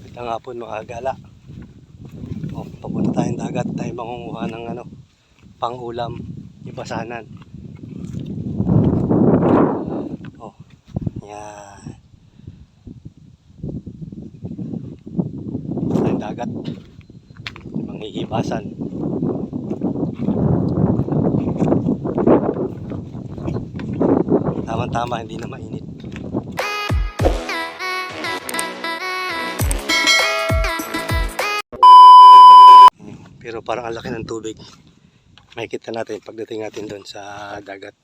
Ito nga po mga gala. O, papunta tayong dagat. Tayo mangunguha ng pang-ulam, ibasanan. O, yan. Tayong dagat. Manghihibasan. Tama-tama, hindi na mainit. Pero parang ang laki ng tubig. Makikita natin pagdating natin doon sa dagat.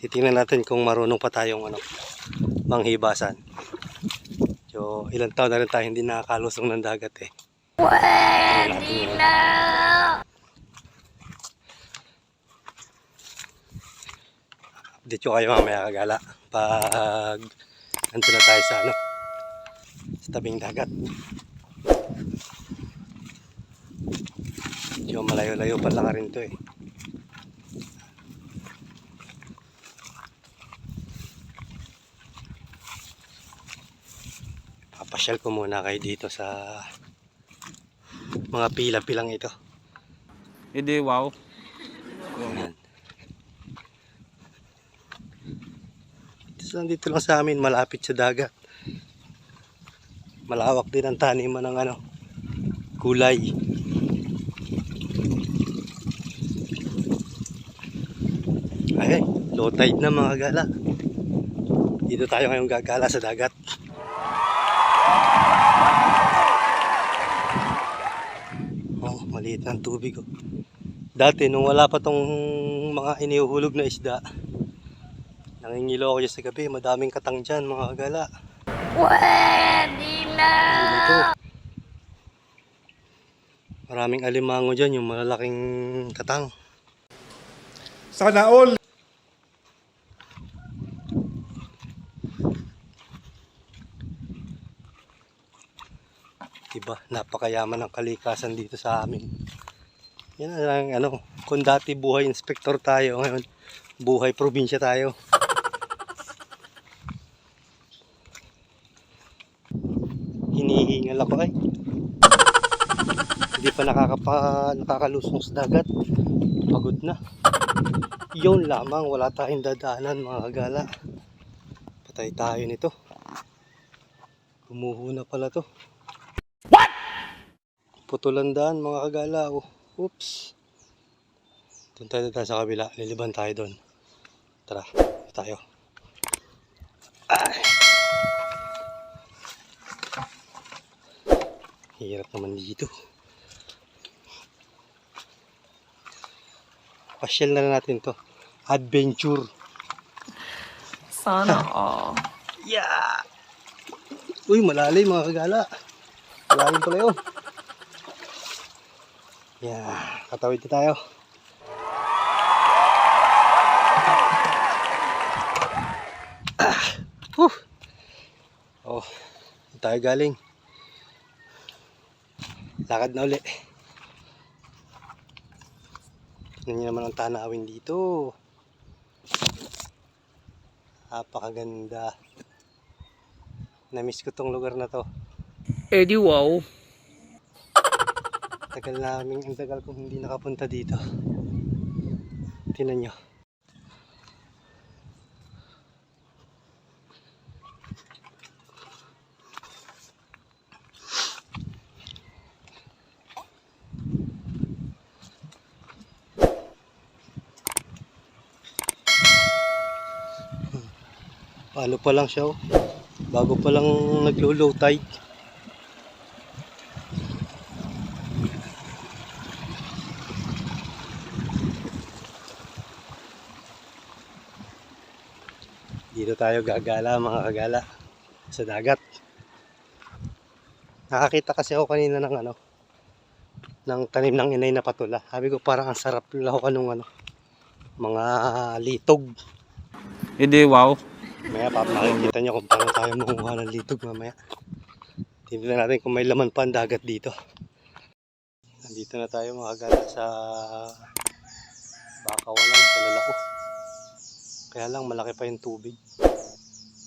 Titingnan natin kung marunong pa tayong manghibasan. So, ilang taon na rin tayo hindi nakakalusong ng dagat eh. Pwede na! Update ko kayo mamaya kagala pag nandun na tayo sa sa tabing dagat. So, malayo-layo pala ka rin to eh. Papasyal ko muna kayo dito sa mga pila-pilang ito. Hindi, wow. Ayan. Nandito lang sa amin, malapit sa dagat. Malawak din ang taniman ng gulay. Ay, low tide na mga gala. Dito tayo ngayong gagala sa dagat. Oh, maliit ng tubig oh. Dati nung wala pa tong mga inihuhulog na isda, nangingilo ako dyan sa gabi, madaming katang dyan mga gala. Pwede na! Maraming alimango dyan, yung malalaking katang. Sana all! Diba, napakayaman ng kalikasan dito sa amin. Yan ang kung dati buhay inspektor tayo, ngayon buhay probinsya tayo. Hinihingal ako ay. Hindi pa nakakalusong sa dagat. Pagod na. Yun lamang, wala tayong dadaanan mga gala. Patay tayo nito. Gumuho na pala to. What? Putulandaan mga kagala. Oh. Oops. Doon tayo sa kabila. Liliban tayo doon. Tara, tayo. Ay. Hirap naman dito. Pasyal na natin to. Adventure. Sana all. Yeah! Uy, malalim mga kagala. Malalim pala yun. Yeah, katawid na tayo. Oh, tayo galing. Lakad na uli. Tignan nyo naman ang tanawin dito. Napakaganda. Namiss ko tong lugar na to. Eddie, wow. Ang tagal kong hindi nakapunta dito. Tingnan nyo. Paano pa lang siya oh. Bago pa lang naglo-low tide. Dito tayo gagala mga kagala sa dagat. Nakakita kasi ako kanina ng tanim ng inay na patula. Sabi ko parang ang sarap lahukan ng mga litog. Hindi, wow. Maya makikita nyo kung paano tayo manguha ng litog mamaya. Tingnan natin kung may laman pa ang dagat dito. Nandito na tayo mga kagala sa Bakawalan sa Lalao. Kaya lang malaki pa yung tubig.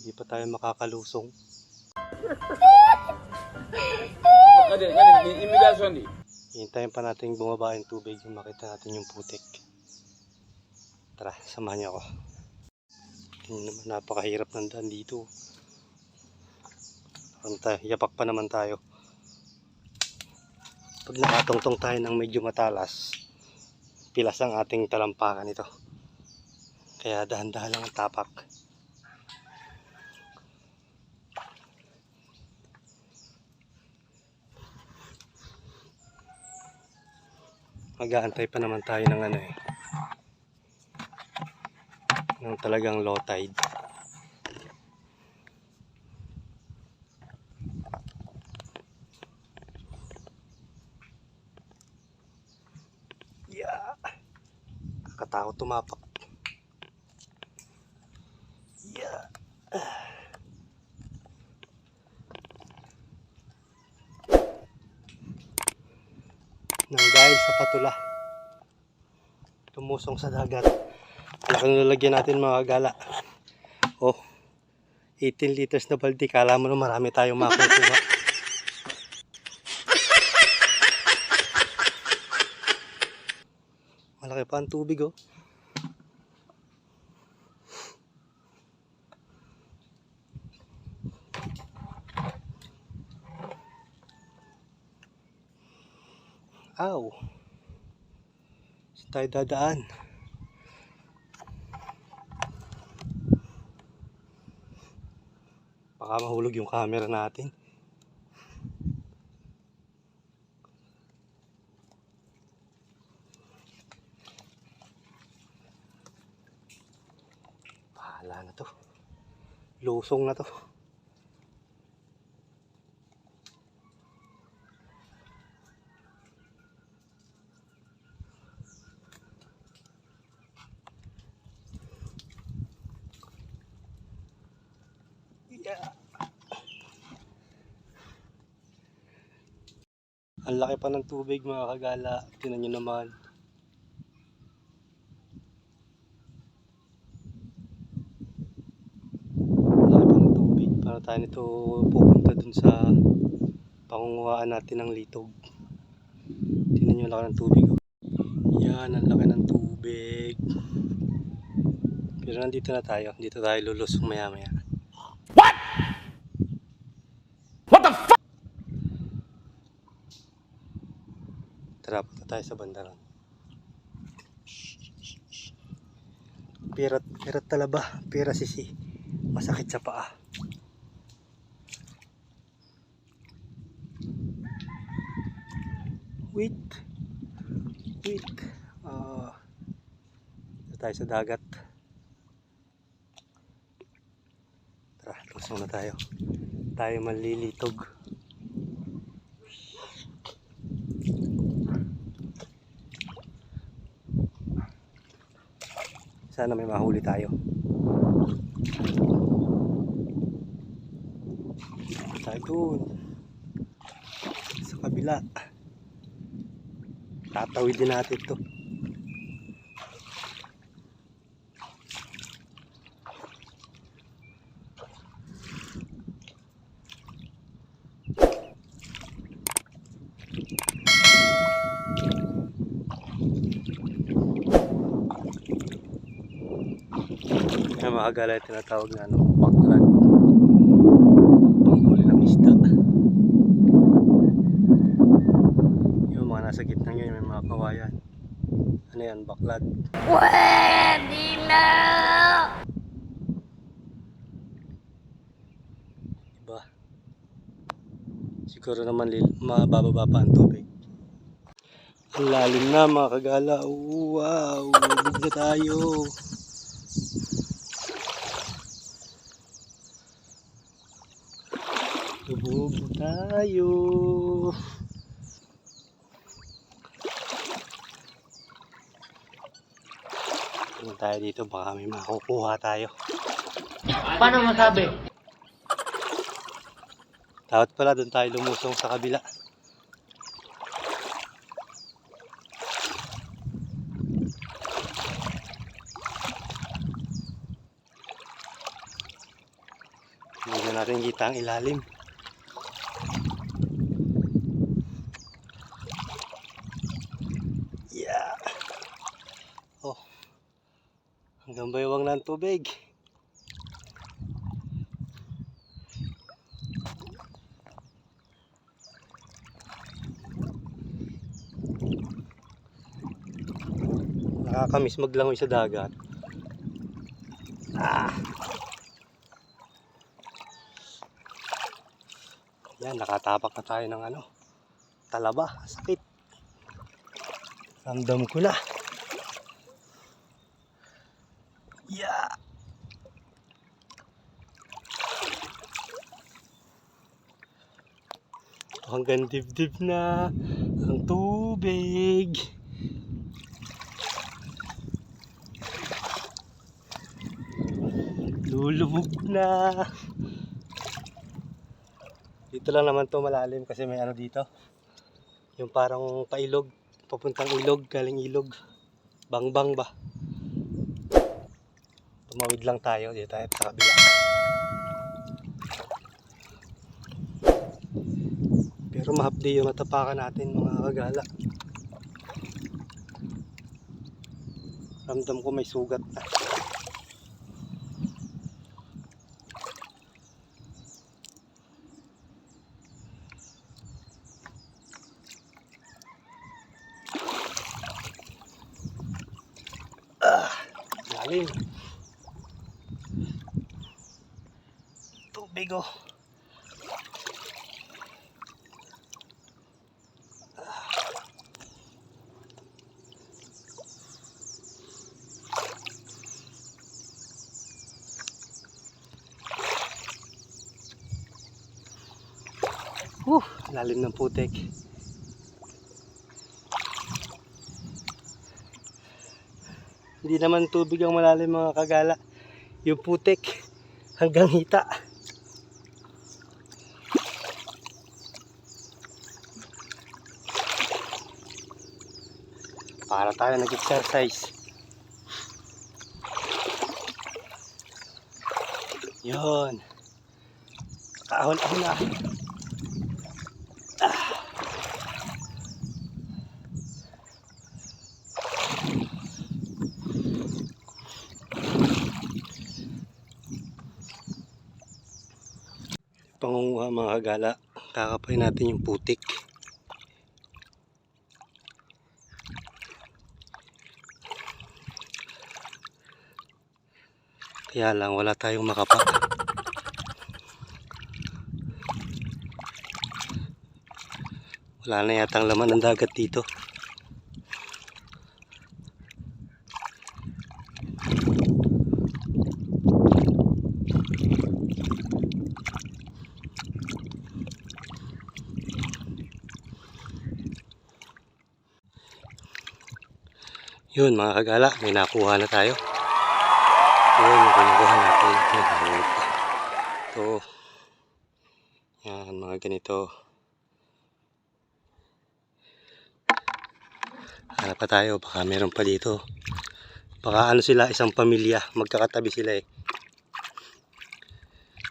Hindi pa tayo makakalusong. Hintayin pa natin bumaba yung tubig yung makita natin yung putik. Tara, samahan niyo ako. Tingnan naman, napakahirap ng daan dito. Yapak pa naman tayo. Pag nakatungtong tayo ng medyo matalas, pilas ang ating talampakan nito. Kaya dahan-dahan lang ang tapak. Mag-aantay pa naman tayo ng ng talagang low tide. Yeah. Katakot tumapak. Yeah. Nang dahil sa patula, lumusong sa dagat. Laki na lalagyan natin mga gala. Oh, 18 liters na balde. Kala mo na marami tayong makukuha. Malaki pa ang tubig oh. Aw. Saan tayo dadaan? Baka mahulog yung camera natin. Bahala na to. Lusong na to. Yeah. Ang laki pa ng tubig mga kagala. Tingnan nyo naman. Ang laki pa ng tubig. Para tayo nito pupunta dun sa pangunguhaan natin ng litog. Tingnan nyo ang laki ng tubig. Yan, ang laki ng tubig. Pero nandito na tayo. Dito tayo lulusong maya maya. Tara, punta tayo sa bandaran. Pirat talaba, pira sisi. Masakit sa paa. Wait. Dito tayo sa dagat. Tara, lusong na tayo. Tayo manlilitog. Sana may mahuli tayo. Tayo dun. Sa kabila. Tatawid din natin to. Yung mga gala yung tinatawag na baklad. Panghuli ng isda. Yung mga nasa gitna nyo, may mga kawayan. Ano yan, baklad? Pwede na! Diba? Siguro naman mabababa pa ang tubig. Ang lalim na mga kagala. Wow! Lubog na tayo. Lubog na tayo. Tingnan tayo dito, baka may makukuha tayo. Paano masabi? Dapat pala doon tayo lumusong sa kabila. na natin kita ang ilalim. Yeah. Oh. Hanggang baywang ng tubig. Nakakamiss maglangoy sa dagat. Yan, nakatapak na tayo ng talaba. Sakit. Ramdam ko na. Yeah. Hanggang dibdib na ang tubig. Lulubog na. Dito lang naman to malalim kasi may dito. Yung parang pailog, papuntang ilog, galing ilog. Bangbang ba? Tumawid lang tayo, dito tayo sa kabila. Pero mahapdi yung natapakan natin mga kagala. Ramdam ko may sugat na. Lalim. Tubig oh. Lalim ng putik. Hindi naman tubig ang malalim mga kagala. Yung putik hanggang hita. Para tayo nag-exercise. Yun. Kaahon-ahon na. Pangunguha mga kagala, kakapay natin yung putik. Kaya lang wala tayong makapak. Wala na yatang laman ng dagat dito. Yun mga kagala, may nakuha na tayo. Yun yung kinukuha natin. Ito. Yan mga ganito. Hanap pa tayo, baka meron pa dito. Baka sila, isang pamilya, magkakatabi sila eh.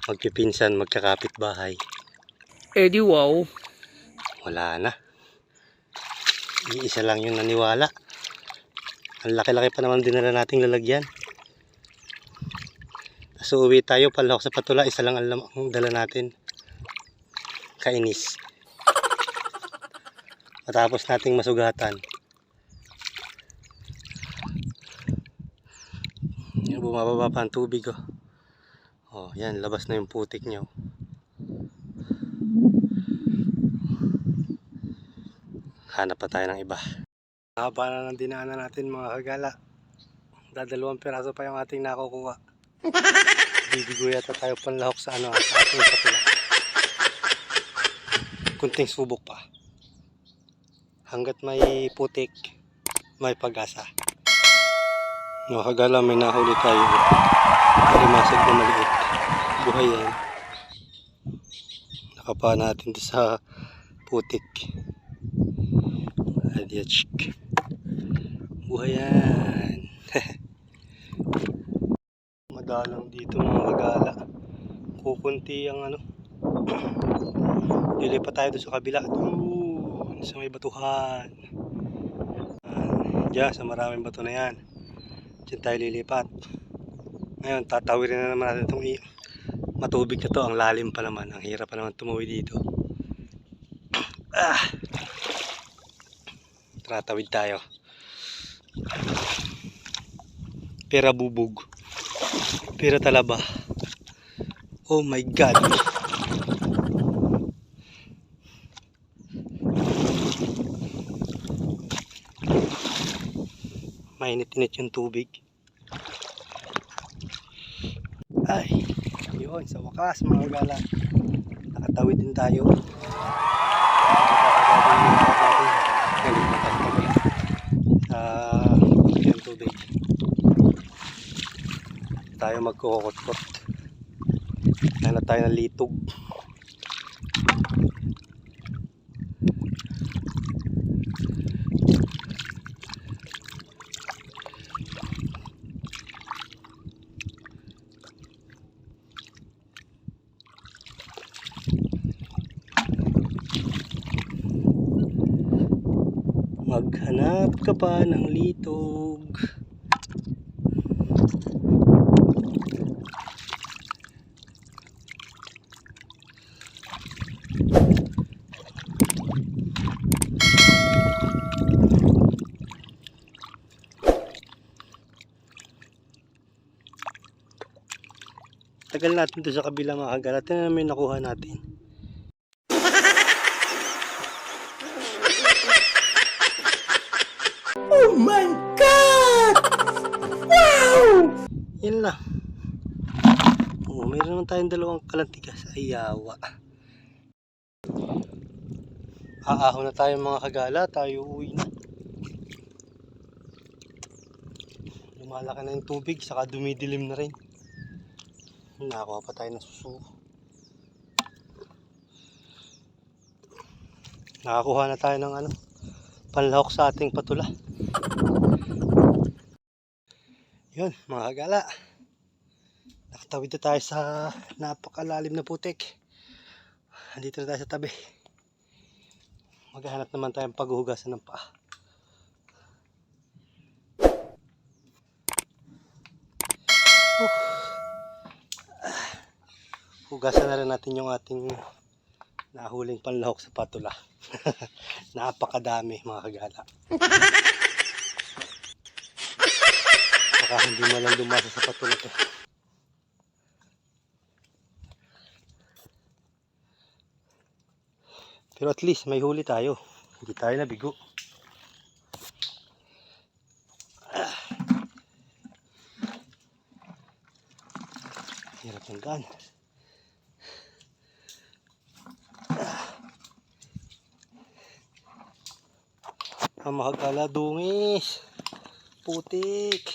Magpipinsan, magkakapit bahay. Eh di wow. Wala na. Iisa lang yung naniwala. Ang laki-laki pa naman dinala nating lalagyan. So uwi tayo, palahok sa patula, isa lang ang dala natin. Kainis. Matapos nating masugatan. Yan, bumababa pa ang tubig oh. Oh, yan, labas na yung putik nyo. Hanap pa tayo ng iba. Haba na ng dinaanan natin mga kagala. Dadalawang piraso pa yung ating nakukuha. Bibigo yata tayo panlahok sa sa ating patula. Kunting subok pa. Hanggat may putik, may pag-asa. Mga kagala, may nahuli tayo. Kalimasag na maliit. Buhay yan. Nakapa natin sa putik. Adyachik. Buhay yan. Madalang dito mga kagala. Kukunin punti ang ano. Lilipat tayo doon sa kabila. Doon sa may batuhan. Diyan sa maraming bato na yan. Diyan tayo lilipat. Ngayon tatawirin na naman natin itong matubig na to. Ang lalim pa naman. Ang hirap pa naman tumuwi dito. Tatawid tayo. Pera bubog. Pera talaba. Oh my God. Mainit-init yung tubig. Ay, yun, sa wakas mga gala. Nakatawid din tayo. Sa yung tubig. Tayo magkukot-kot. Hanap tayo ng litog. Maghanap ka pa ng litog. Tagal natin to sa kabila mga kagala. Tingnan namin nakuha natin. Oh my God! Wow! Yan lang. Oh, mayroon naman tayong dalawang kalantigas. Ayawa. Aahon na tayo mga kagala. Tayo uwi na. Lumalaki na yung tubig. Saka dumidilim na rin. Nakakuha pa tayo ng suso. Nakakuha na tayo ng ano, panlahok sa ating patula. Yun mga kagala, nakatawid na tayo sa napakalalim na putik. Andito na tayo sa tabi. Maghahanap naman tayong paghuhugasan ng paa. Hugasan na rin natin yung ating nahuling panlahok sa patula. Napakadami mga kagala. Baka hindi mo lang dumasa sa patula to. Pero at least may huli tayo. Hindi tayo nabigo. Hirap ng gan. Ang mahagala, dungis, putik.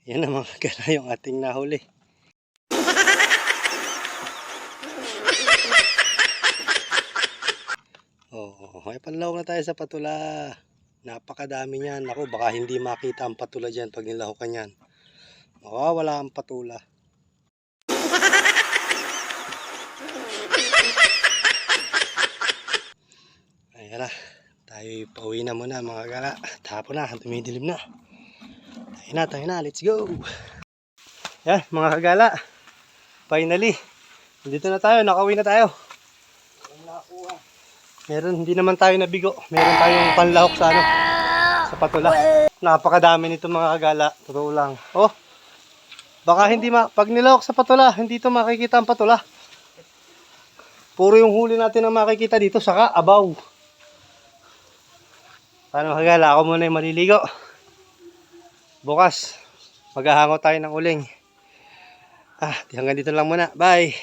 Yan ang mga kagala yung ating nahuli. Oh, may panlahok na tayo sa patula. Napakadami niyan. Ako, baka hindi makita ang patula dyan pag nilahokan yan. Mawawala ang patula. Ayan na. Tayo pauwi na muna mga kagala. Tapo na, tumidilim na. Tayo na, let's go. Yan mga kagala. Finally, dito na tayo, nakauwi na tayo. Meron, hindi naman tayo nabigo. Meron tayong panlahok sa ano, sa patula. Napakadami nito mga kagala. Totoo lang. Oh, baka hindi pag nilahok sa patula, hindi ito makikita ang patula. Puro yung huli natin ang makikita dito, saka abaw. Paano kagala? Ako muna yung maliligo. Bukas, maghahango tayo ng uling. Hanggang dito lang muna. Bye!